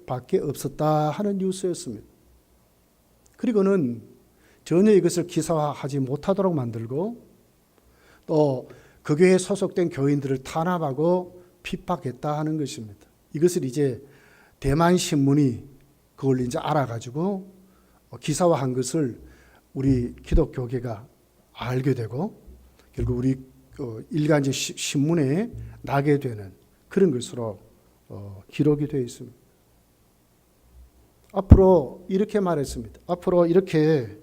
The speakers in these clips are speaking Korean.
밖에 없었다 하는 뉴스였습니다. 그리고는 전혀 이것을 기사화하지 못하도록 만들고 또 그 교회에 소속된 교인들을 탄압하고 핍박했다 하는 것입니다. 이것을 이제 대만 신문이 그걸 이제 알아가지고 기사화한 것을 우리 기독교계가 알게 되고 결국 우리 일간지 신문에 나게 되는 그런 것으로 기록이 되어 있습니다. 앞으로 이렇게 말했습니다. 앞으로 이렇게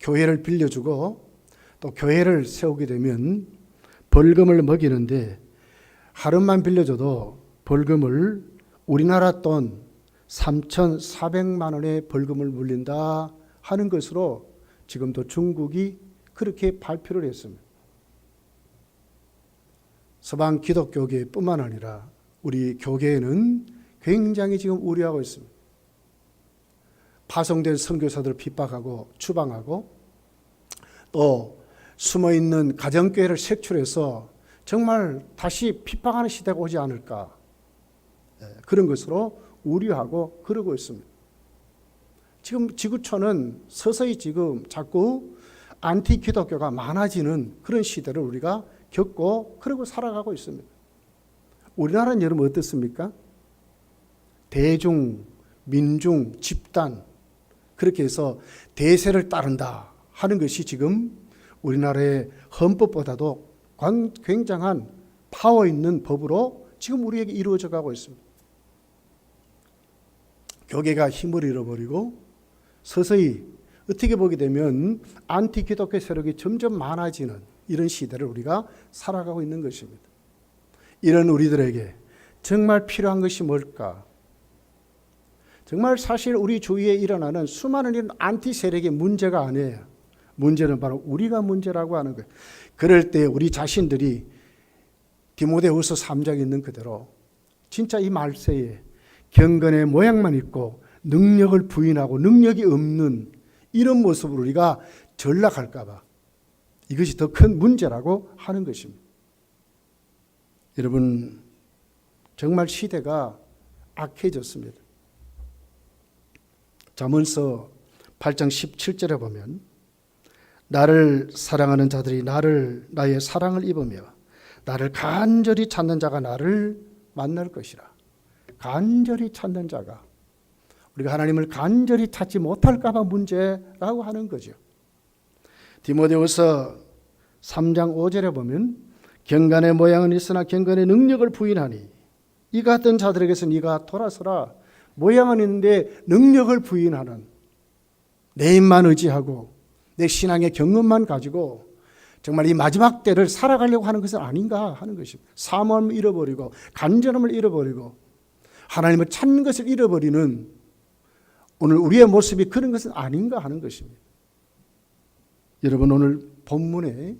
교회를 빌려주고 또 교회를 세우게 되면 벌금을 먹이는데 하루만 빌려줘도 벌금을 우리나라 돈 3,400만 원의 벌금을 물린다 하는 것으로 지금도 중국이 그렇게 발표를 했습니다. 서방 기독교계뿐만 아니라 우리 교계에는 굉장히 지금 우려하고 있습니다. 파송된 선교사들을 핍박하고 추방하고 또 숨어있는 가정교회를 색출해서 정말 다시 핍박하는 시대가 오지 않을까 그런 것으로 우려하고 그러고 있습니다. 지금 지구촌은 서서히 지금 자꾸 안티 기독교가 많아지는 그런 시대를 우리가 겪고 그러고 살아가고 있습니다. 우리나라는 여러분 어떻습니까? 대중, 민중, 집단 그렇게 해서 대세를 따른다 하는 것이 지금 우리나라의 헌법보다도 굉장한 파워 있는 법으로 지금 우리에게 이루어져 가고 있습니다. 교계가 힘을 잃어버리고 서서히 어떻게 보게 되면 안티 기독교 세력이 점점 많아지는 이런 시대를 우리가 살아가고 있는 것입니다. 이런 우리들에게 정말 필요한 것이 뭘까? 정말 사실 우리 주위에 일어나는 수많은 이런 안티 세력의 문제가 아니에요. 문제는 바로 우리가 문제라고 하는 거예요. 그럴 때 우리 자신들이 디모데후서 3장에 있는 그대로 진짜 이 말세에 경건의 모양만 있고 능력을 부인하고 능력이 없는 이런 모습으로 우리가 전락할까 봐 이것이 더 큰 문제라고 하는 것입니다. 여러분 정말 시대가 악해졌습니다. 잠언서 8장 17절에 보면 나를 사랑하는 자들이 나의 사랑을 입으며 나를 간절히 찾는 자가 나를 만날 것이라. 간절히 찾는 자가 우리가 하나님을 간절히 찾지 못할까 봐 문제라고 하는 거죠. 디모데후서 3장 5절에 보면 경건의 모양은 있으나 경건의 능력을 부인하니 이 같은 자들에게서 네가 돌아서라. 모양은 있는데 능력을 부인하는 내 힘만 의지하고 내 신앙의 경험만 가지고 정말 이 마지막 때를 살아가려고 하는 것은 아닌가 하는 것입니다. 사모함을 잃어버리고 간절함을 잃어버리고 하나님을 찾는 것을 잃어버리는 오늘 우리의 모습이 그런 것은 아닌가 하는 것입니다. 여러분 오늘 본문에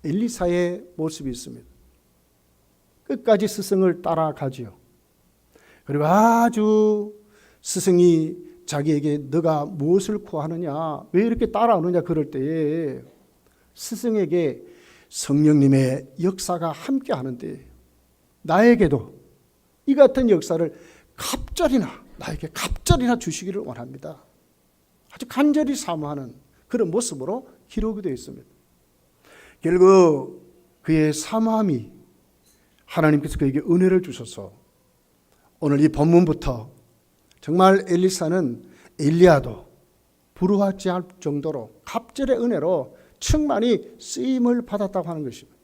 엘리사의 모습이 있습니다. 끝까지 스승을 따라가지요. 그리고 아주 스승이 자기에게 너가 무엇을 구하느냐 왜 이렇게 따라오느냐 그럴 때에 스승에게 성령님의 역사가 함께 하는데 나에게도 이 같은 역사를 나에게 갑절이나 주시기를 원합니다. 아주 간절히 사모하는 그런 모습으로 기록이 되어 있습니다. 결국 그의 사모함이 하나님께서 그에게 은혜를 주셔서 오늘 이 본문부터 정말 엘리사는 엘리야도 부러워하지 않을 정도로 갑절의 은혜로 충만히 쓰임을 받았다고 하는 것입니다.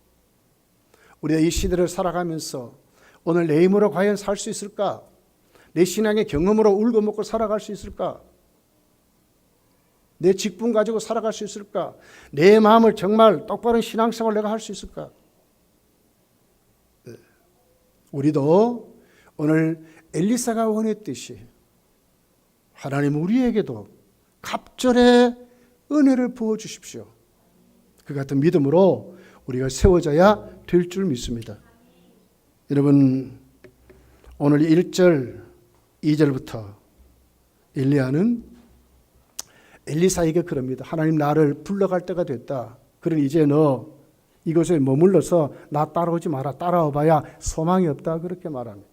우리가 이 시대를 살아가면서 오늘 내 힘으로 과연 살 수 있을까? 내 신앙의 경험으로 울고 먹고 살아갈 수 있을까? 내 직분 가지고 살아갈 수 있을까? 내 마음을 정말 똑바른 신앙생활을 내가 할 수 있을까? 우리도 오늘 엘리사가 원했듯이 하나님 우리에게도 갑절의 은혜를 부어주십시오. 그 같은 믿음으로 우리가 세워져야 될 줄 믿습니다. 여러분 오늘 1절 2절부터 엘리야는 엘리사에게 그럽니다. 하나님 나를 불러갈 때가 됐다. 그러니 이제 너 이곳에 머물러서 나 따라오지 마라. 따라와 봐야 소망이 없다. 그렇게 말합니다.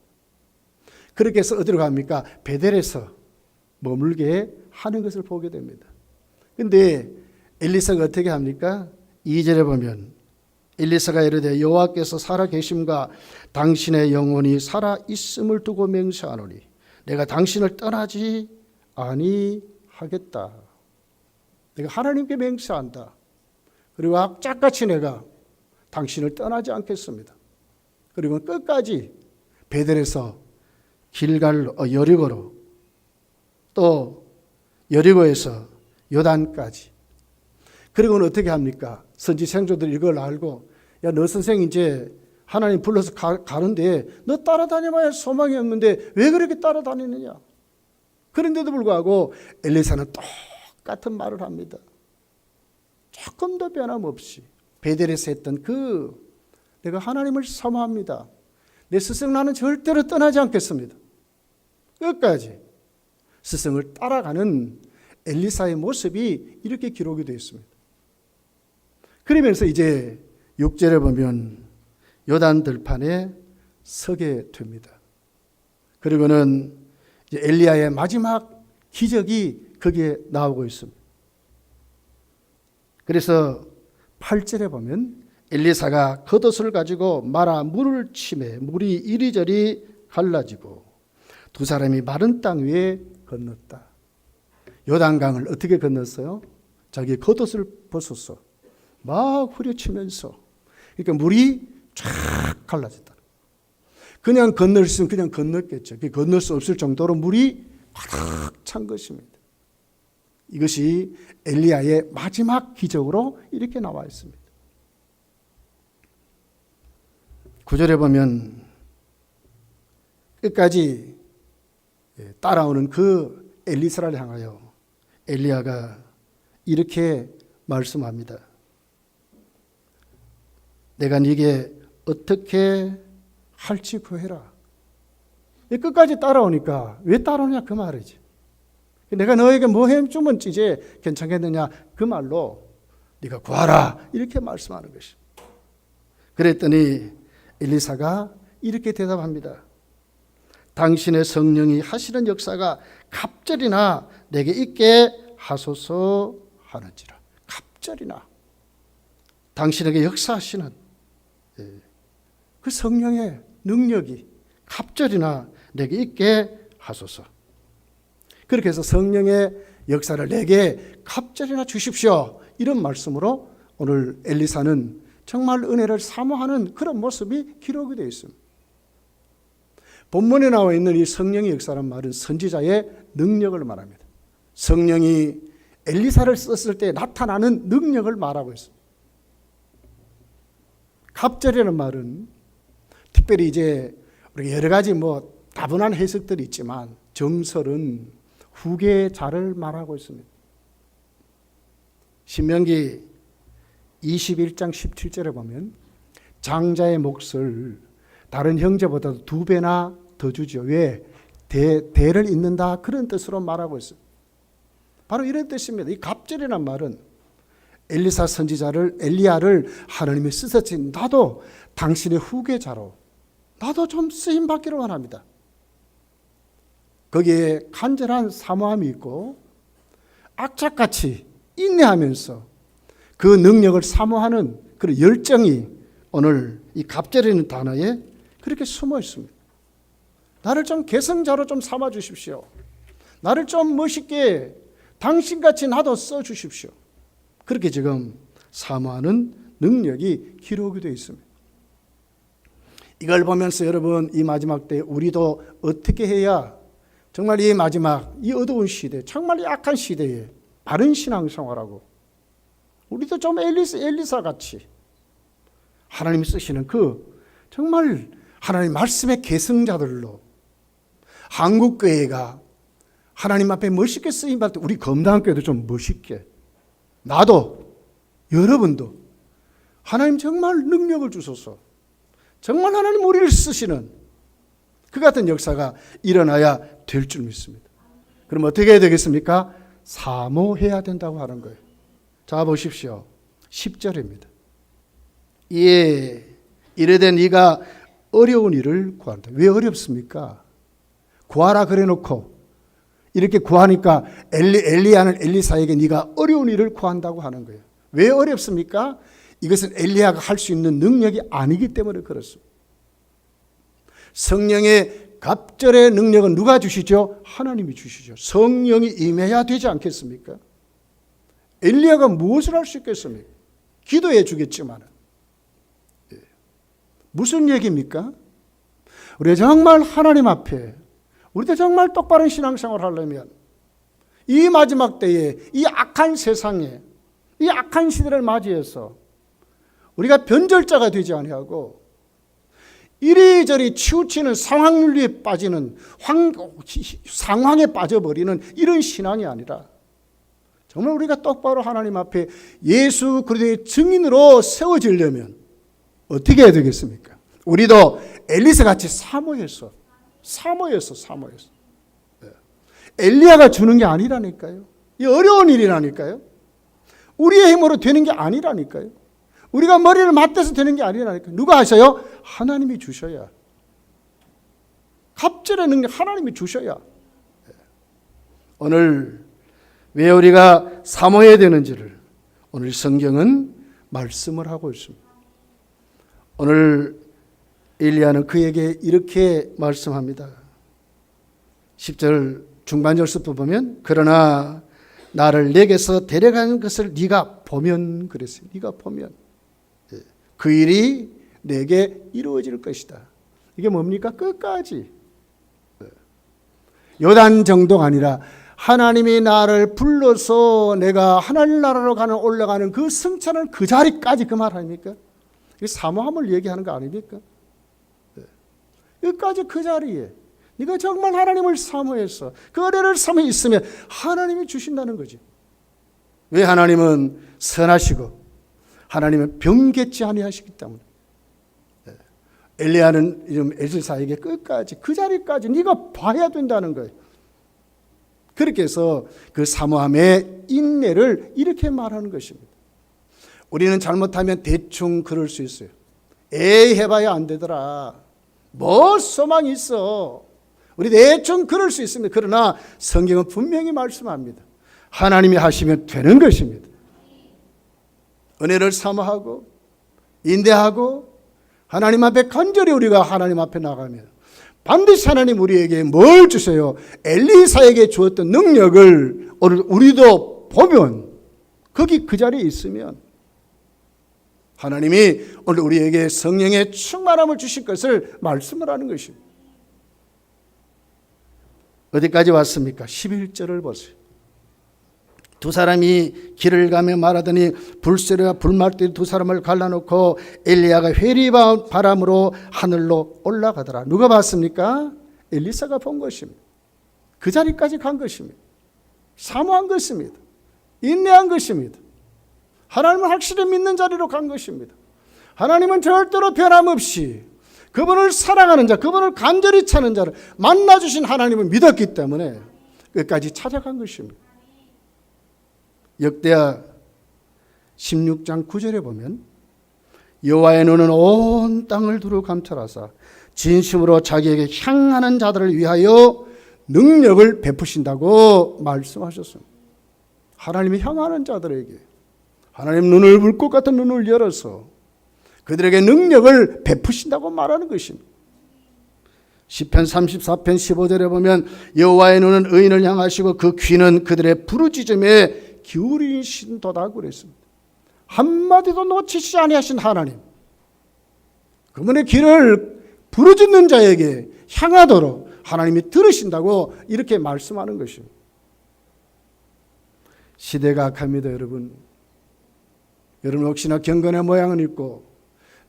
그렇게 해서 어디로 갑니까? 베델에서 머물게 하는 것을 보게 됩니다. 근데 엘리사가 어떻게 합니까? 2절에 보면 엘리사가 이르되 여호와께서 살아 계심과 당신의 영혼이 살아 있음을 두고 맹세하노니 내가 당신을 떠나지 아니하겠다. 내가 하나님께 맹세한다. 그리고 악착같이 내가 당신을 떠나지 않겠습니다. 그리고 끝까지 베델에서 길갈로 여리고로 또 여리고에서 요단까지. 그리고는 어떻게 합니까? 선지 생조들이 이걸 알고 야, 너 선생 이제 하나님 불러서 가는데 너 따라다녀봐야 소망이 없는데 왜 그렇게 따라다니느냐. 그런데도 불구하고 엘리사는 똑같은 말을 합니다. 조금 더 변함없이 베델에서 했던 내가 하나님을 사모합니다. 내 스승 나는 절대로 떠나지 않겠습니다. 끝까지 스승을 따라가는 엘리사의 모습이 이렇게 기록이 되어 있습니다. 그러면서 이제 6절에 보면 요단 들판에 서게 됩니다. 그리고는 이제 엘리야의 마지막 기적이 거기에 나오고 있습니다. 그래서 8절에 보면 엘리사가 겉옷을 가지고 말아 물을 치매 물이 이리저리 갈라지고 두 사람이 마른 땅 위에 건넜다. 요단강을 어떻게 건넜어요? 자기 겉옷을 벗었어. 막 후려치면서. 그러니까 물이 쫙 갈라졌다. 그냥 건널 수 있으면 그냥 건넜겠죠. 건널 수 없을 정도로 물이 가득 찬 것입니다. 이것이 엘리야의 마지막 기적으로 이렇게 나와 있습니다. 9절에 보면 끝까지 따라오는 그 엘리사를 향하여 엘리야가 이렇게 말씀합니다. 내가 네게 어떻게 할지 구해라. 끝까지 따라오니까 왜 따라오냐 그 말이지. 내가 너에게 뭐 해주면 이제 괜찮겠느냐 그 말로 네가 구하라 이렇게 말씀하는 것입니다. 그랬더니 엘리사가 이렇게 대답합니다. 당신의 성령이 하시는 역사가 갑절이나 내게 있게 하소서 하는지라. 갑절이나 당신에게 역사하시는 그 성령의 능력이 갑절이나 내게 있게 하소서. 그렇게 해서 성령의 역사를 내게 갑절이나 주십시오. 이런 말씀으로 오늘 엘리사는 정말 은혜를 사모하는 그런 모습이 기록이 되어 있습니다. 본문에 나와 있는 이 성령의 역사란 말은 선지자의 능력을 말합니다. 성령이 엘리사를 썼을 때 나타나는 능력을 말하고 있습니다. 갑절이라는 말은 특별히 이제 우리 여러 가지 다분한 해석들이 있지만 정설은 후계자를 말하고 있습니다. 신명기 21장 17절에 보면 장자의 몫을 다른 형제보다 2배나 더 주죠. 왜? 대를 잇는다 그런 뜻으로 말하고 있어요. 바로 이런 뜻입니다. 이 갑절이라는 말은 엘리사 선지자를 엘리야를 하나님이 쓰셨지 나도 당신의 후계자로 나도 좀 쓰임 받기를 원합니다. 거기에 간절한 사모함이 있고 악착같이 인내하면서 그 능력을 사모하는 그런 열정이 오늘 이 갑절이라는 단어에 그렇게 숨어 있습니다. 나를 좀 개성자로 좀 삼아 주십시오. 나를 좀 멋있게 당신같이 나도 써 주십시오. 그렇게 지금 사모하는 능력이 기록이 되어 있습니다. 이걸 보면서 여러분 이 마지막 때 우리도 어떻게 해야 정말 이 마지막 이 어두운 시대 정말 약한 시대에 바른 신앙생활하고 우리도 좀 엘리사 같이 하나님이 쓰시는 그 정말 하나님 말씀의 계승자들로 한국교회가 하나님 앞에 멋있게 쓰임받을 때 우리 검단교회도 좀 멋있게 나도 여러분도 하나님 정말 능력을 주소서 정말 하나님 우리를 쓰시는 그 같은 역사가 일어나야 될 줄 믿습니다. 그럼 어떻게 해야 되겠습니까? 사모해야 된다고 하는 거예요. 자 보십시오. 10절입니다. 예, 이르되 네가 어려운 일을 구한다. 왜 어렵습니까? 구하라 그래놓고 이렇게 구하니까 엘리야는 엘리사에게 네가 어려운 일을 구한다고 하는 거예요. 왜 어렵습니까? 이것은 엘리야가 할 수 있는 능력이 아니기 때문에 그렇습니다. 성령의 갑절의 능력은 누가 주시죠? 하나님이 주시죠. 성령이 임해야 되지 않겠습니까? 엘리야가 무엇을 할 수 있겠습니까? 기도해 주겠지만 무슨 얘기입니까? 우리가 정말 하나님 앞에 우리도 정말 똑바른 신앙생활을 하려면 이 마지막 때에 이 악한 세상에 이 악한 시대를 맞이해서 우리가 변절자가 되지 아니하고 이리저리 치우치는 상황윤리에 빠지는 상황에 빠져버리는 이런 신앙이 아니라 정말 우리가 똑바로 하나님 앞에 예수 그리스도의 증인으로 세워지려면 어떻게 해야 되겠습니까? 우리도 엘리사같이 사모해서 엘리야가 주는 게 아니라니까요. 이 어려운 일이라니까요. 우리의 힘으로 되는 게 아니라니까요. 우리가 머리를 맞대서 되는 게 아니라니까요. 누가 하셔요? 하나님이 주셔야. 갑절의 능력 하나님이 주셔야. 오늘 왜 우리가 사모해야 되는지를 오늘 성경은 말씀을 하고 있습니다. 오늘 엘리야는 그에게 이렇게 말씀합니다. 10절 중반절부터 보면 그러나 나를 내게서 데려가는 것을 네가 보면 그랬어요. 네가 보면 그 일이 내게 이루어질 것이다. 이게 뭡니까? 끝까지 요단 정도가 아니라 하나님이 나를 불러서 내가 하나님 나라로 올라가는 그 승천은 그 자리까지 그 말 아닙니까? 이 사모함을 얘기하는 거 아닙니까? 끝까지 그 자리에 네가 정말 하나님을 사모해서 그 은혜를 사모해 있으면 하나님이 주신다는 거지. 왜? 하나님은 선하시고 하나님은 변개치 아니하시기 때문에. 엘리야는 엘리사에게 끝까지 그 자리까지 네가 봐야 된다는 거예요. 그렇게 해서 그 사모함의 인내를 이렇게 말하는 것입니다. 우리는 잘못하면 대충 그럴 수 있어요. 에이 해봐야 안 되더라. 뭐 소망이 있어. 우리 대충 그럴 수 있습니다. 그러나 성경은 분명히 말씀합니다. 하나님이 하시면 되는 것입니다. 은혜를 사모하고 인내하고 하나님 앞에 간절히 우리가 하나님 앞에 나가면 반드시 하나님 우리에게 뭘 주세요? 엘리사에게 주었던 능력을 오늘 우리도 보면 거기 그 자리에 있으면 하나님이 오늘 우리에게 성령의 충만함을 주실 것을 말씀을 하는 것입니다. 어디까지 왔습니까? 11절을 보세요. 두 사람이 길을 가며 말하더니 불새와 불말들이 두 사람을 갈라놓고 엘리야가 회리 바람으로 하늘로 올라가더라. 누가 봤습니까? 엘리사가 본 것입니다. 그 자리까지 간 것입니다. 사모한 것입니다. 인내한 것입니다. 하나님을 확실히 믿는 자리로 간 것입니다. 하나님은 절대로 변함없이 그분을 사랑하는 자, 그분을 간절히 찾는 자를 만나주신 하나님을 믿었기 때문에 끝까지 찾아간 것입니다. 역대하 16장 9절에 보면 여호와의 눈은 온 땅을 두루 감찰하사 진심으로 자기에게 향하는 자들을 위하여 능력을 베푸신다고 말씀하셨습니다. 하나님이 향하는 자들에게 하나님 눈을 불꽃 같은 눈을 열어서 그들에게 능력을 베푸신다고 말하는 것입니다. 시편 34편 15절에 보면 여호와의 눈은 의인을 향하시고 그 귀는 그들의 부르짖음에 기울이신도다 그랬습니다. 한마디도 놓치지 아니하신 하나님, 그분의 귀를 부르짖는 자에게 향하도록 하나님이 들으신다고 이렇게 말씀하는 것입니다. 시대가 악합니다. 여러분 혹시나 경건의 모양은 있고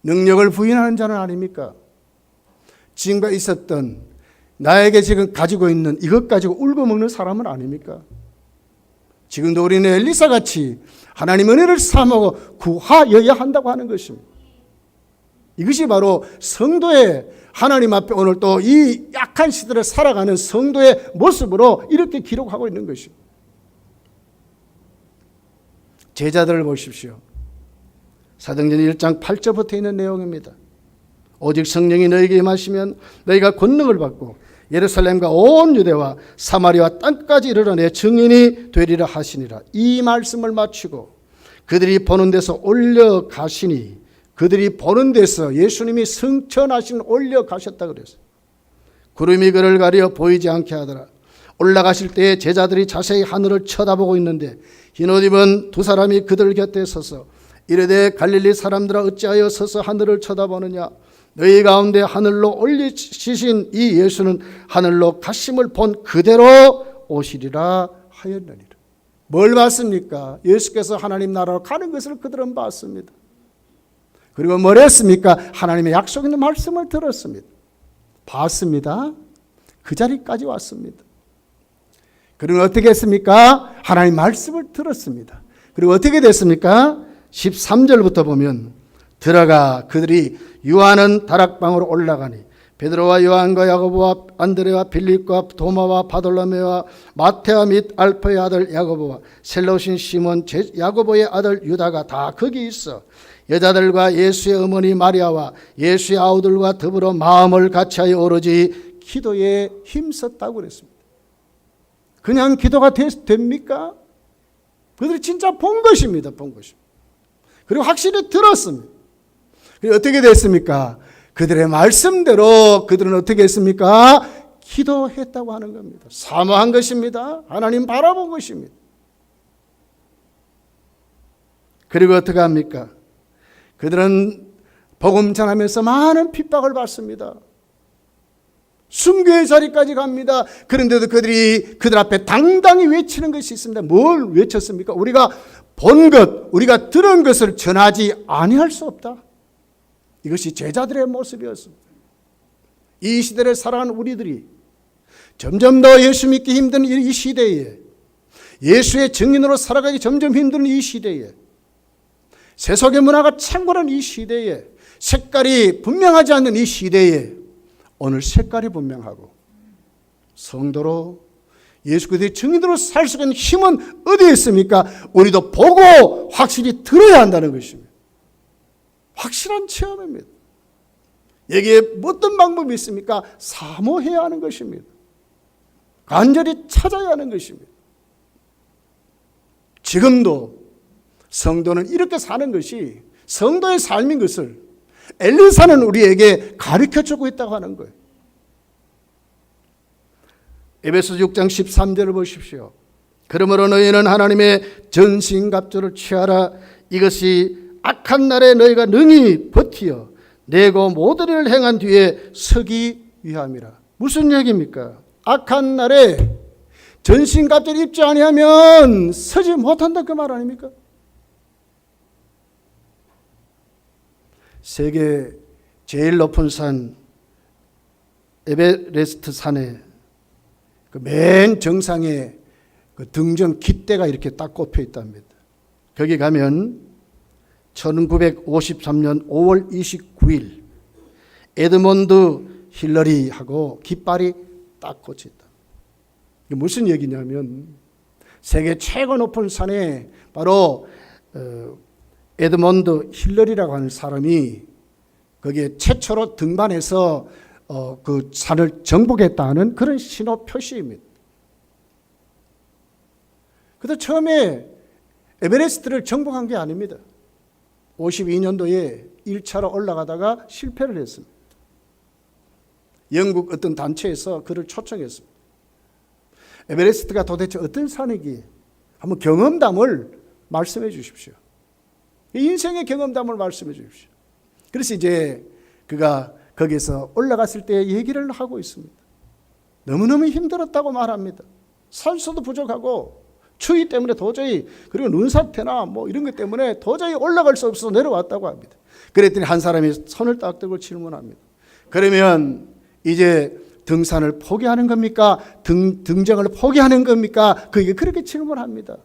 능력을 부인하는 자는 아닙니까? 지금까지 있었던 나에게 지금 가지고 있는 이것 가지고 울고 먹는 사람은 아닙니까? 지금도 우리는 엘리사같이 하나님 은혜를 사모하고 구하여야 한다고 하는 것입니다. 이것이 바로 성도의 하나님 앞에 오늘 또 이 약한 시대를 살아가는 성도의 모습으로 이렇게 기록하고 있는 것입니다. 제자들을 보십시오. 사도행전 1장 8절부터 있는 내용입니다. 오직 성령이 너희에게 임하시면 너희가 권능을 받고 예루살렘과 온 유대와 사마리아 땅까지 이르러 내 증인이 되리라 하시니라. 이 말씀을 마치고 그들이 보는 데서 올려가시니, 그들이 보는 데서 예수님이 승천하신 올려가셨다 그랬어요. 구름이 그를 가려 보이지 않게 하더라. 올라가실 때에 제자들이 자세히 하늘을 쳐다보고 있는데 흰 옷 입은 두 사람이 그들 곁에 서서 이르되 갈릴리 사람들아 어찌하여 서서 하늘을 쳐다보느냐. 너희 가운데 하늘로 올리시신 이 예수는 하늘로 가심을 본 그대로 오시리라 하였느니라. 뭘 봤습니까? 예수께서 하나님 나라로 가는 것을 그들은 봤습니다. 그리고 뭘 했습니까? 하나님의 약속 있는 말씀을 들었습니다. 봤습니다. 그 자리까지 왔습니다. 그리고 어떻게 했습니까? 하나님 말씀을 들었습니다. 그리고 어떻게 됐습니까? 13절부터 보면 들어가 그들이 유하는 다락방으로 올라가니 베드로와 요한과 야고보와 안드레와 빌립과 도마와 바돌로메와 마테와 및 알파의 아들 야고보와 셀로신 시몬 야고보의 아들 유다가 다 거기 있어 여자들과 예수의 어머니 마리아와 예수의 아우들과 더불어 마음을 같이하여 오로지 기도에 힘썼다고 그랬습니다. 그냥 기도가 됩니까? 그들이 진짜 본 것입니다. 본 것입니다. 그리고 확실히 들었습니다. 그리고 어떻게 됐습니까? 그들의 말씀대로 그들은 어떻게 했습니까? 기도했다고 하는 겁니다. 사모한 것입니다. 하나님 바라본 것입니다. 그리고 어떻게 합니까? 그들은 복음 전하면서 많은 핍박을 받습니다. 순교의 자리까지 갑니다. 그런데도 그들이 그들 앞에 당당히 외치는 것이 있습니다. 뭘 외쳤습니까? 우리가 본 것, 우리가 들은 것을 전하지 아니할 수 없다. 이것이 제자들의 모습이었습니다. 이 시대를 살아가는 우리들이 점점 더 예수 믿기 힘든 이 시대에, 예수의 증인으로 살아가기 점점 힘든 이 시대에, 세속의 문화가 창궐한 이 시대에, 색깔이 분명하지 않는 이 시대에 오늘 색깔이 분명하고 성도로 예수 그리스도의 증인으로 살 수 있는 힘은 어디에 있습니까? 우리도 보고 확실히 들어야 한다는 것입니다. 확실한 체험입니다. 여기에 어떤 방법이 있습니까? 사모해야 하는 것입니다. 간절히 찾아야 하는 것입니다. 지금도 성도는 이렇게 사는 것이 성도의 삶인 것을 엘리사는 우리에게 가르쳐주고 있다고 하는 거예요. 에베소 6장 13절을 보십시오. 그러므로 너희는 하나님의 전신갑주를 취하라. 이것이 악한 날에 너희가 능히 버티어 내고 모든 일을 행한 뒤에 서기 위함이라. 무슨 얘기입니까? 악한 날에 전신갑주를 입지 아니하면 서지 못한다 그 말 아닙니까? 세계 제일 높은 산 에베레스트 산에 그 맨 정상에 그 등정 깃대가 이렇게 딱 꼽혀 있답니다. 거기 가면 1953년 5월 29일 에드먼드 힐러리하고 깃발이 딱 꽂혀 있다. 이게 무슨 얘기냐면 세계 최고 높은 산에 바로 에드먼드 힐러리라고 하는 사람이 거기에 최초로 등반해서 그 산을 정복했다는 그런 신호 표시입니다. 그런데 처음에 에베레스트를 정복한 게 아닙니다. 52년도에 1차로 올라가다가 실패를 했습니다. 영국 어떤 단체에서 그를 초청했습니다. 에베레스트가 도대체 어떤 산이기에 한번 경험담을 말씀해 주십시오. 인생의 경험담을 말씀해 주십시오. 그래서 이제 그가 거기서 올라갔을 때 얘기를 하고 있습니다. 너무너무 힘들었다고 말합니다. 산소도 부족하고 추위 때문에 도저히, 그리고 눈사태나 뭐 이런 것 때문에 도저히 올라갈 수 없어서 내려왔다고 합니다. 그랬더니 한 사람이 손을 딱 들고 질문합니다. 그러면 이제 등산을 포기하는 겁니까? 등정을 포기하는 겁니까? 그게 그렇게 질문합니다.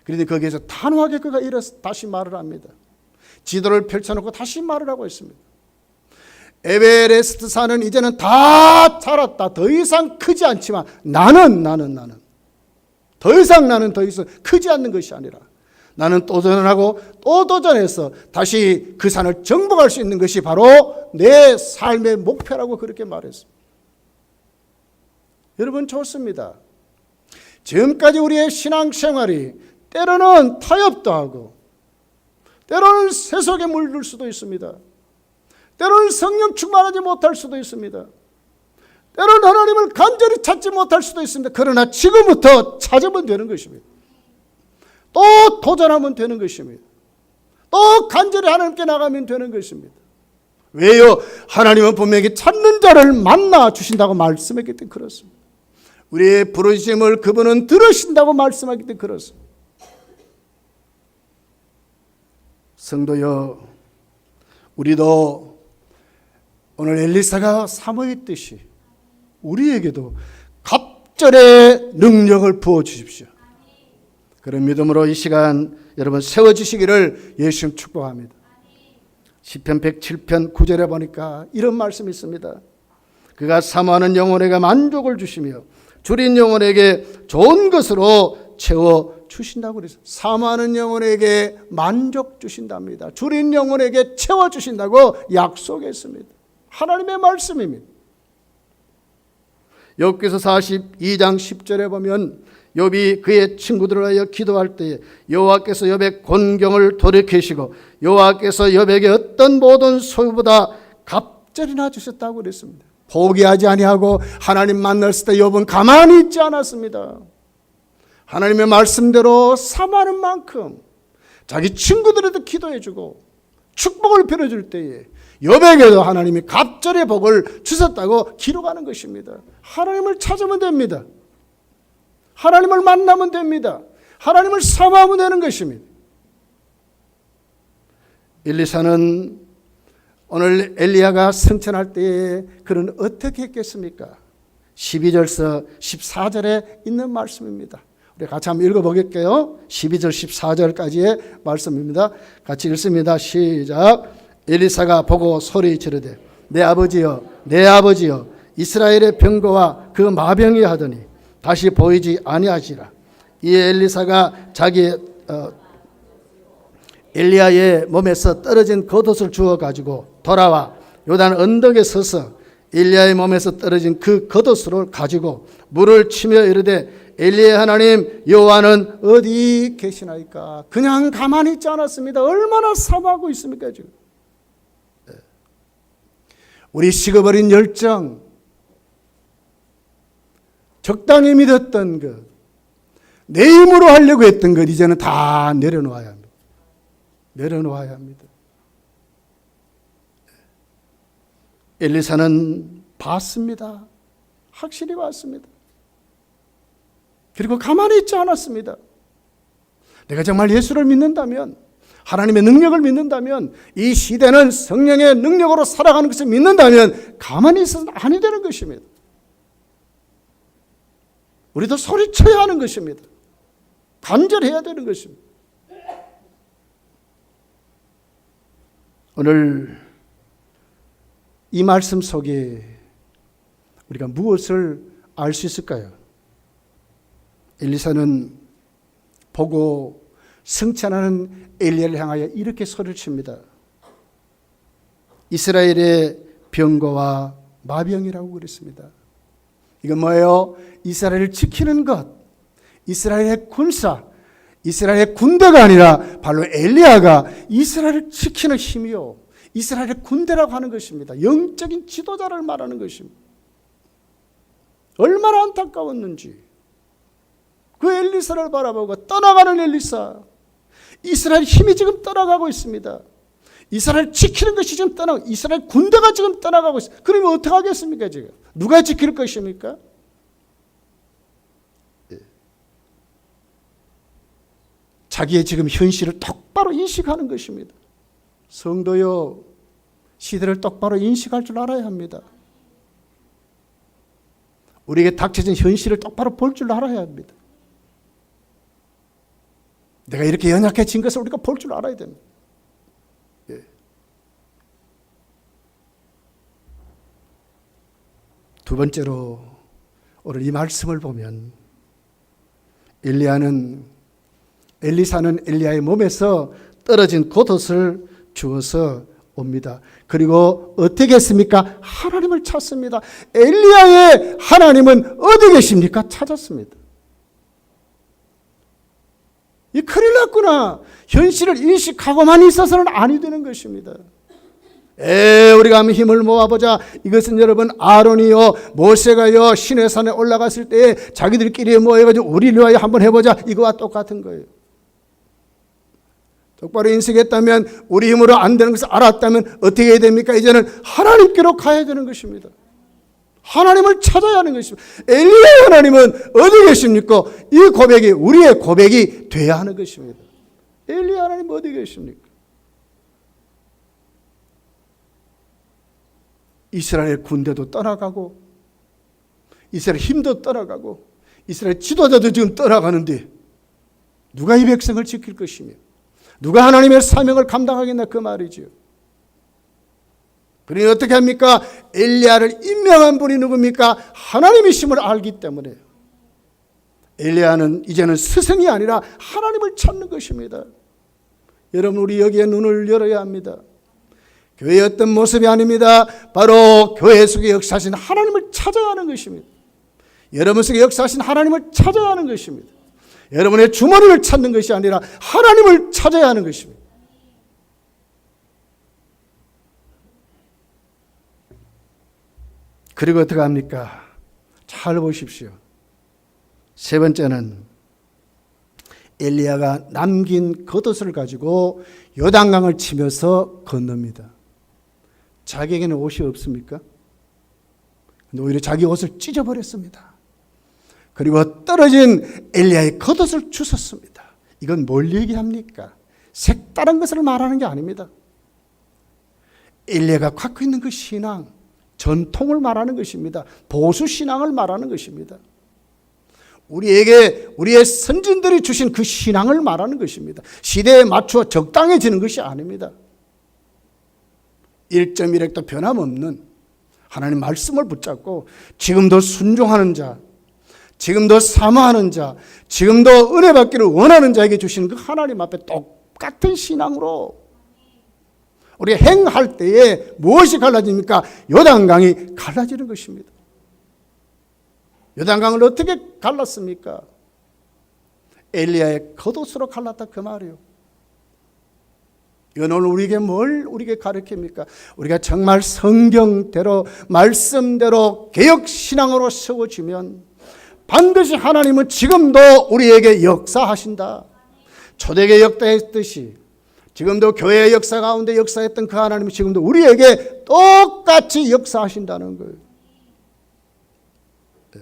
그런데 거기에서 단호하게 그가 다시 말을 합니다. 지도를 펼쳐놓고 다시 말을 하고 있습니다. 에베레스트 산은 이제는 다 자랐다. 더 이상 크지 않지만 나는 더 이상 크지 않는 것이 아니라 나는 또 도전하고 또 도전해서 다시 그 산을 정복할 수 있는 것이 바로 내 삶의 목표라고 그렇게 말했습니다. 여러분 좋습니다. 지금까지 우리의 신앙생활이 때로는 타협도 하고 때로는 세속에 물들 수도 있습니다. 때로는 성령 충만하지 못할 수도 있습니다. 때로는 하나님을 간절히 찾지 못할 수도 있습니다. 그러나 지금부터 찾으면 되는 것입니다. 또 도전하면 되는 것입니다. 또 간절히 하나님께 나가면 되는 것입니다. 왜요? 하나님은 분명히 찾는 자를 만나 주신다고 말씀했기 때문에 그렇습니다. 우리의 부르심을 그분은 들으신다고 말씀하기 때문에 그렇습니다. 성도여, 우리도 오늘 엘리사가 사모했듯이 우리에게도 갑절의 능력을 부어주십시오. 그런 믿음으로 이 시간 여러분 세워지시기를 예수님 축복합니다. 시편 107편 9절에 보니까 이런 말씀이 있습니다. 그가 사모하는 영혼에게 만족을 주시며 줄인 영혼에게 좋은 것으로 채워 주신다고 그랬어요. 사모하는 영혼에게 만족 주신답니다. 줄인 영혼에게 채워 주신다고 약속했습니다. 하나님의 말씀입니다. 욥기서 42장 10절에 보면 욥이 그의 친구들을 위하여 기도할 때에 여호와께서 욥의 곤경을 돌이키시고 여호와께서 욥에게 어떤 모든 소유보다 갑절이나 주셨다고 그랬습니다. 포기하지 아니하고 하나님 만났을 때 욥은 가만히 있지 않았습니다. 하나님의 말씀대로 사모하는 만큼 자기 친구들에도 기도해주고 축복을 빌어줄 때에 욥에게도 하나님이 갑절의 복을 주셨다고 기록하는 것입니다. 하나님을 찾으면 됩니다. 하나님을 만나면 됩니다. 하나님을 사모하면 되는 것입니다. 엘리사는 오늘 엘리야가 승천할 때에 그는 어떻게 했겠습니까? 12절서 14절에 있는 말씀입니다. 우리 같이 한번 읽어보겠게요. 12절 14절까지의 말씀입니다. 같이 읽습니다. 시작. 엘리사가 보고 소리 지르되 내 아버지여 내 아버지여 이스라엘의 병거와 그 마병이 하더니 다시 보이지 아니하시라. 이에 엘리사가 자기 엘리야의 몸에서 떨어진 겉옷을 주워 가지고 돌아와 요단 언덕에 서서 엘리야의 몸에서 떨어진 그 겉옷을 가지고 물을 치며 이르되 엘리야의 하나님 여호와는 어디 계시나이까. 그냥 가만히 있지 않았습니다. 얼마나 사모하고 있습니까 지금. 우리 식어버린 열정, 적당히 믿었던 것, 내 힘으로 하려고 했던 것 이제는 다 내려놓아야 합니다. 내려놓아야 합니다. 엘리사는 봤습니다. 확실히 봤습니다. 그리고 가만히 있지 않았습니다. 내가 정말 예수를 믿는다면, 하나님의 능력을 믿는다면, 이 시대는 성령의 능력으로 살아가는 것을 믿는다면 가만히 있어서는 아니 되는 것입니다. 우리도 소리쳐야 하는 것입니다. 간절해야 되는 것입니다. 오늘 이 말씀 속에 우리가 무엇을 알 수 있을까요? 엘리사는 보고 승천하는 엘리야를 향하여 이렇게 소리를 칩니다. 이스라엘의 병거와 마병이라고 그랬습니다. 이건 뭐예요? 이스라엘을 지키는 것, 이스라엘의 군사, 이스라엘의 군대가 아니라 바로 엘리야가 이스라엘을 지키는 힘이요, 이스라엘의 군대라고 하는 것입니다. 영적인 지도자를 말하는 것입니다. 얼마나 안타까웠는지 그 엘리사를 바라보고 떠나가는 엘리사, 이스라엘 힘이 지금 떠나가고 있습니다. 이스라엘 지키는 것이 지금 떠나고, 이스라엘 군대가 지금 떠나가고 있습니다. 그러면 어떻게 하겠습니까 지금? 누가 지킬 것입니까? 자기의 지금 현실을 똑바로 인식하는 것입니다. 성도여, 시대를 똑바로 인식할 줄 알아야 합니다. 우리에게 닥쳐진 현실을 똑바로 볼 줄 알아야 합니다. 내가 이렇게 연약해진 것을 우리가 볼 줄 알아야 됩니다. 두 번째로 오늘 이 말씀을 보면 엘리사는 엘리야의 몸에서 떨어진 겉옷을 주어서 옵니다. 그리고 어떻게 했습니까? 하나님을 찾습니다. 엘리야의 하나님은 어디 계십니까? 찾았습니다. 이 큰일 났구나. 현실을 인식하고만 있어서는 아니 되는 것입니다. 우리가 한번 힘을 모아보자. 이것은 여러분 아론이요 모세가요 시내산에 올라갔을 때 자기들끼리 모여가지고 우리를 위하여 한번 해보자. 이거와 똑같은 거예요. 똑바로 인식했다면, 우리 힘으로 안 되는 것을 알았다면 어떻게 해야 됩니까? 이제는 하나님께로 가야 되는 것입니다. 하나님을 찾아야 하는 것입니다. 엘리야의 하나님은 어디 계십니까? 이 고백이 우리의 고백이 돼야 하는 것입니다. 엘리야 하나님 어디 계십니까? 이스라엘 군대도 떠나가고 이스라엘 힘도 떠나가고 이스라엘 지도자도 지금 떠나가는데 누가 이 백성을 지킬 것이며 누가 하나님의 사명을 감당하겠나 그 말이죠. 그러니 어떻게 합니까? 엘리야를 임명한 분이 누굽니까? 하나님이심을 알기 때문에 엘리야는 이제는 스승이 아니라 하나님을 찾는 것입니다. 여러분, 우리 여기에 눈을 열어야 합니다. 교회의 어떤 모습이 아닙니다. 바로 교회 속에 역사하신 하나님을 찾아야 하는 것입니다. 여러분 속에 역사하신 하나님을 찾아야 하는 것입니다. 여러분의 주머니를 찾는 것이 아니라 하나님을 찾아야 하는 것입니다. 그리고 어떻게 합니까? 잘 보십시오. 세 번째는 엘리야가 남긴 겉옷을 가지고 요단강을 치면서 건넙니다. 자기에게는 옷이 없습니까? 근데 오히려 자기 옷을 찢어버렸습니다. 그리고 떨어진 엘리야의 겉옷을 주웠습니다. 이건 뭘 얘기합니까? 색다른 것을 말하는 게 아닙니다. 엘리야가 갖고 있는 그 신앙, 전통을 말하는 것입니다. 보수 신앙을 말하는 것입니다. 우리에게 우리의 선진들이 주신 그 신앙을 말하는 것입니다. 시대에 맞추어 적당해지는 것이 아닙니다. 1.1핵도 변함없는 하나님 말씀을 붙잡고 지금도 순종하는 자, 지금도 사모하는 자, 지금도 은혜 받기를 원하는 자에게 주신 그 하나님 앞에 똑같은 신앙으로 우리가 행할 때에 무엇이 갈라집니까? 요단강이 갈라지는 것입니다. 요단강을 어떻게 갈랐습니까? 엘리야의 겉옷으로 갈랐다 그 말이에요. 이건 오늘 우리에게 뭘 우리에게 가르칩니까? 우리가 정말 성경대로 말씀대로 개혁신앙으로 세워지면 반드시 하나님은 지금도 우리에게 역사하신다. 초대교회 역사했듯이 지금도 교회의 역사 가운데 역사했던 그 하나님은 지금도 우리에게 똑같이 역사하신다는 거예요. 네.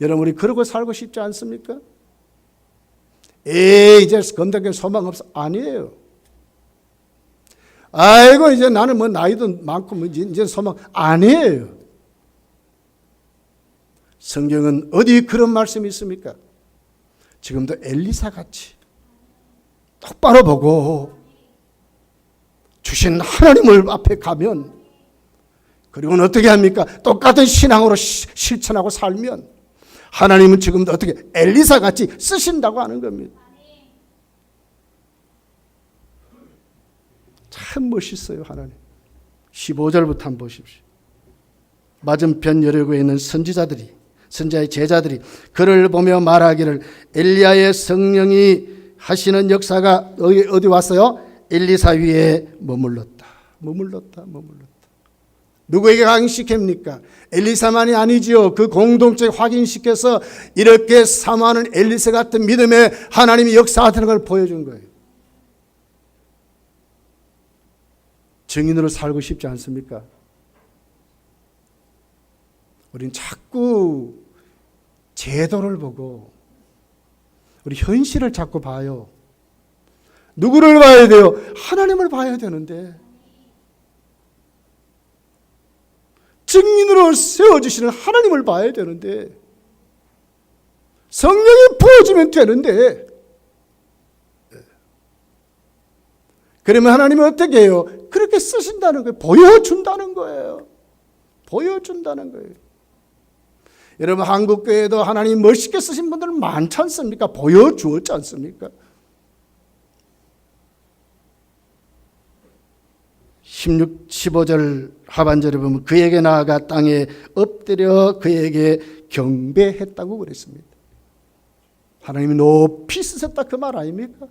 여러분, 우리 그러고 살고 싶지 않습니까? 이제 건너길 소망 없어. 아니에요. 아이고 이제 나는 뭐 나이도 많고 이제 소망. 아니에요. 성경은 어디 그런 말씀이 있습니까? 지금도 엘리사같이 똑바로 보고 주신 하나님을 앞에 가면, 그리고는 어떻게 합니까? 똑같은 신앙으로 실천하고 살면 하나님은 지금도 어떻게 엘리사같이 쓰신다고 하는 겁니다. 참 멋있어요. 하나님 15절부터 한번 보십시오. 맞은편 여리고에 있는 선지자의 제자들이 그를 보며 말하기를, 엘리야의 성령이 하시는 역사가 어디 왔어요? 엘리사 위에 머물렀다. 누구에게 확인시킵니까? 엘리사만이 아니지요. 그 공동체에 확인시켜서 이렇게 사모하는 엘리사 같은 믿음의 하나님이 역사하는 걸 보여준 거예요. 증인으로 살고 싶지 않습니까? 우린 자꾸 제도를 보고 우리 현실을 자꾸 봐요. 누구를 봐야 돼요? 하나님을 봐야 되는데, 증인으로 세워주시는 하나님을 봐야 되는데, 성령이 부어지면 되는데, 그러면 하나님은 어떻게 해요? 그렇게 쓰신다는 거예요. 보여준다는 거예요. 여러분, 한국교회도 하나님 멋있게 쓰신 분들 많지 않습니까? 보여주었지 않습니까? 15절 하반절에 보면 그에게 나아가 땅에 엎드려 그에게 경배했다고 그랬습니다. 하나님이 높이 쓰셨다 그 말 아닙니까?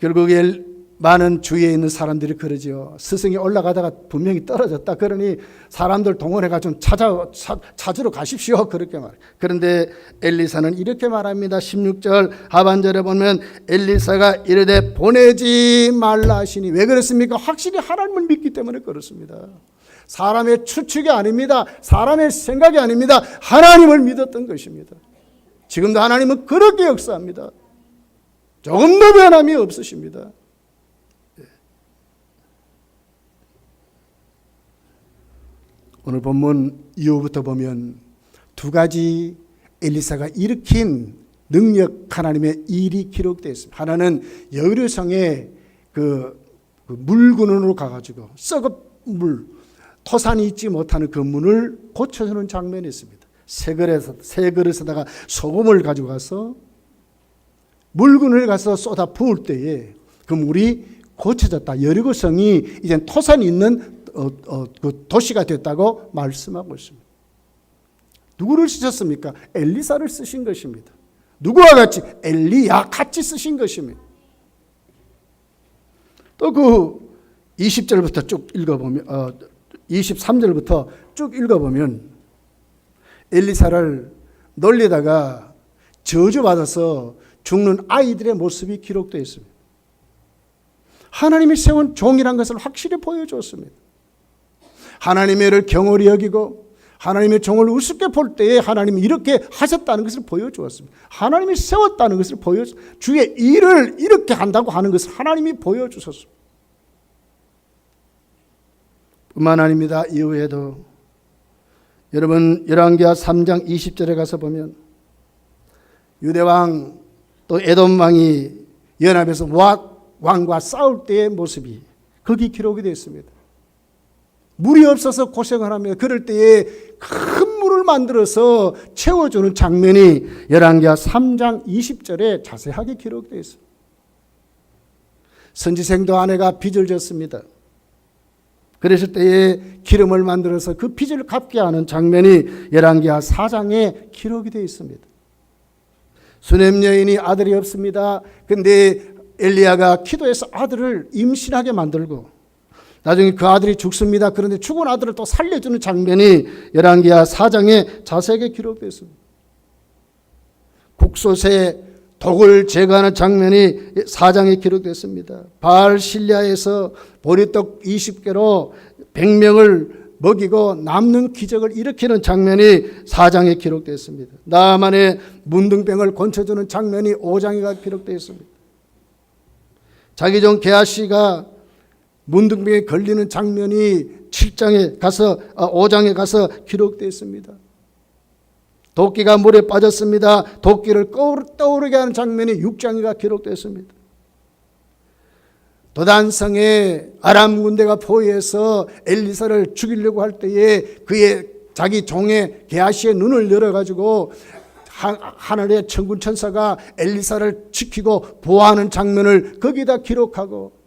결국에 많은 주위에 있는 사람들이 그러죠. 스승이 올라가다가 분명히 떨어졌다. 그러니 사람들 동원해가지고 찾으러 가십시오. 그렇게 말. 그런데 엘리사는 이렇게 말합니다. 16절 하반절에 보면 엘리사가 이르되 보내지 말라 하시니 왜 그렇습니까? 확실히 하나님을 믿기 때문에 그렇습니다. 사람의 추측이 아닙니다. 사람의 생각이 아닙니다. 하나님을 믿었던 것입니다. 지금도 하나님은 그렇게 역사합니다. 조금도 변함이 없으십니다. 오늘 본문 이후부터 보면 두 가지 엘리사가 일으킨 능력 하나님의 일이 기록되어 있습니다. 하나는 여리고성에 그 물군으로 가가지고 썩은 물, 토산이 있지 못하는 그 문을 고쳐주는 장면이 있습니다. 새 그릇에다가 소금을 가지고 가서 물군을 가서 쏟아 부을 때에 그 물이 고쳐졌다. 여리고성이 이제 토산이 있는 그 도시가 됐다고 말씀하고 있습니다. 누구를 쓰셨습니까? 엘리사를 쓰신 것입니다. 누구와 같이? 엘리야 같이 쓰신 것입니다. 또 그 20절부터 쭉 읽어보면 23절부터 쭉 읽어보면 엘리사를 놀리다가 저주받아서 죽는 아이들의 모습이 기록되어 있습니다. 하나님이 세운 종이란 것을 확실히 보여주었습니다. 하나님의 일을 경홀히 여기고 하나님의 종을 우습게 볼 때에 하나님이 이렇게 하셨다는 것을 보여주었습니다. 하나님이 세웠다는 것을 주의 일을 이렇게 한다고 하는 것을 하나님이 보여주셨습니다. 뿐만 아닙니다. 이후에도 여러분 열왕기하 3장 20절에 가서 보면 유대왕 또 에돔왕이 연합해서 왕과 싸울 때의 모습이 거기 기록이 되어 있습니다. 물이 없어서 고생을 하며 그럴 때에 큰 물을 만들어서 채워주는 장면이 열왕기하 3장 20절에 자세하게 기록되어 있습니다. 선지생도 아내가 빚을 졌습니다. 그랬을 때에 기름을 만들어서 그 빚을 갚게 하는 장면이 열왕기하 4장에 기록이 되어 있습니다. 수넴 여인이 아들이 없습니다. 그런데 엘리야가 기도해서 아들을 임신하게 만들고 나중에 그 아들이 죽습니다. 그런데 죽은 아들을 또 살려주는 장면이 열왕기하 4장에 자세하게 기록되어 있습니다. 국솥에 독을 제거하는 장면이 4장에 기록됐습니다. 바알 실리아에서 보리떡 20개로 100명을 먹이고 남는 기적을 일으키는 장면이 4장에 기록됐습니다. 나만의 문둥병을 건쳐주는 장면이 5장에 기록되어 있습니다. 자기 종 게하시가 문둥병에 걸리는 장면이 5장에 가서 기록되어 있습니다. 도끼가 물에 빠졌습니다. 도끼를 떠오르게 하는 장면이 6장에 기록되었습니다. 도단성에 아람 군대가 포위해서 엘리사를 죽이려고 할 때에 그의 자기 종의 게하시의 눈을 열어가지고 하늘의 천군 천사가 엘리사를 지키고 보호하는 장면을 거기다 기록하고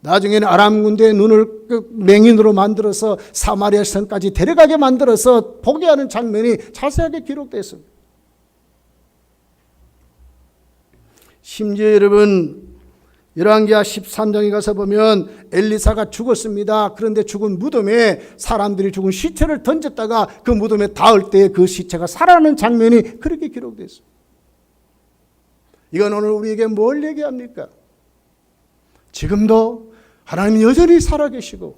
나중에는 아람 군대의 눈을 맹인으로 만들어서 사마리아 성까지 데려가게 만들어서 보게 하는 장면이 자세하게 기록되어 있습니다. 심지어 여러분 열왕기하 13장에 가서 보면 엘리사가 죽었습니다. 그런데 죽은 무덤에 사람들이 죽은 시체를 던졌다가 그 무덤에 닿을 때 그 시체가 살아나는 장면이 그렇게 기록되어 있습니다. 이건 오늘 우리에게 뭘 얘기합니까? 지금도 하나님은 여전히 살아계시고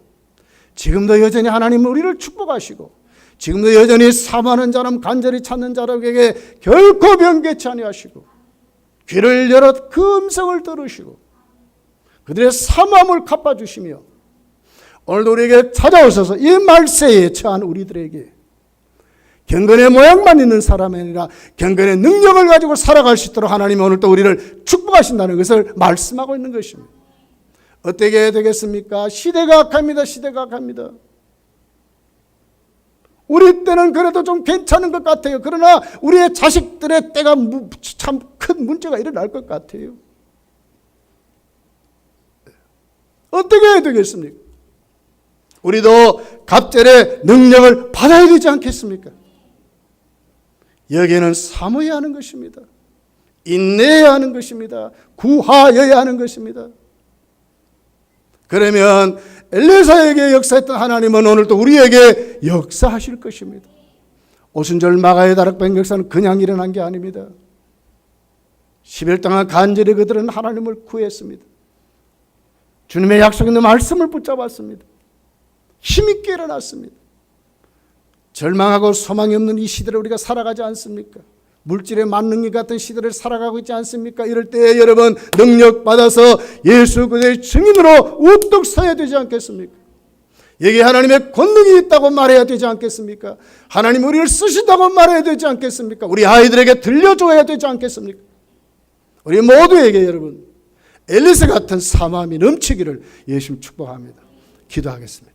지금도 여전히 하나님은 우리를 축복하시고 지금도 여전히 사모하는 자람 간절히 찾는 자람에게 결코 변개치 아니하시고 귀를 열어 그 음성을 들으시고 그들의 사모함을 갚아주시며 오늘도 우리에게 찾아오셔서 이 말세에 처한 우리들에게 경건의 모양만 있는 사람이 아니라 경건의 능력을 가지고 살아갈 수 있도록 하나님이 오늘 또 우리를 축복하신다는 것을 말씀하고 있는 것입니다. 어떻게 해야 되겠습니까? 시대가 악합니다. 시대가 악합니다. 우리 때는 그래도 좀 괜찮은 것 같아요. 그러나 우리의 자식들의 때가 참 큰 문제가 일어날 것 같아요. 어떻게 해야 되겠습니까? 우리도 갑절의 능력을 받아야 되지 않겠습니까? 여기에는 사모해야 하는 것입니다. 인내해야 하는 것입니다. 구하여야 하는 것입니다. 그러면 엘리사에게 역사했던 하나님은 오늘도 우리에게 역사하실 것입니다. 오순절 마가의 다락방 역사는 그냥 일어난 게 아닙니다. 10일 동안 간절히 그들은 하나님을 구했습니다. 주님의 약속 있는 말씀을 붙잡았습니다. 힘있게 일어났습니다. 절망하고 소망이 없는 이 시대를 우리가 살아가지 않습니까? 물질의 만능이 같은 시대를 살아가고 있지 않습니까? 이럴 때 여러분 능력 받아서 예수 그리스도의 증인으로 우뚝 서야 되지 않겠습니까? 여기 하나님의 권능이 있다고 말해야 되지 않겠습니까? 하나님 우리를 쓰신다고 말해야 되지 않겠습니까? 우리 아이들에게 들려줘야 되지 않겠습니까? 우리 모두에게 여러분 엘리사 같은 사모함이 넘치기를 예수님 축복합니다. 기도하겠습니다.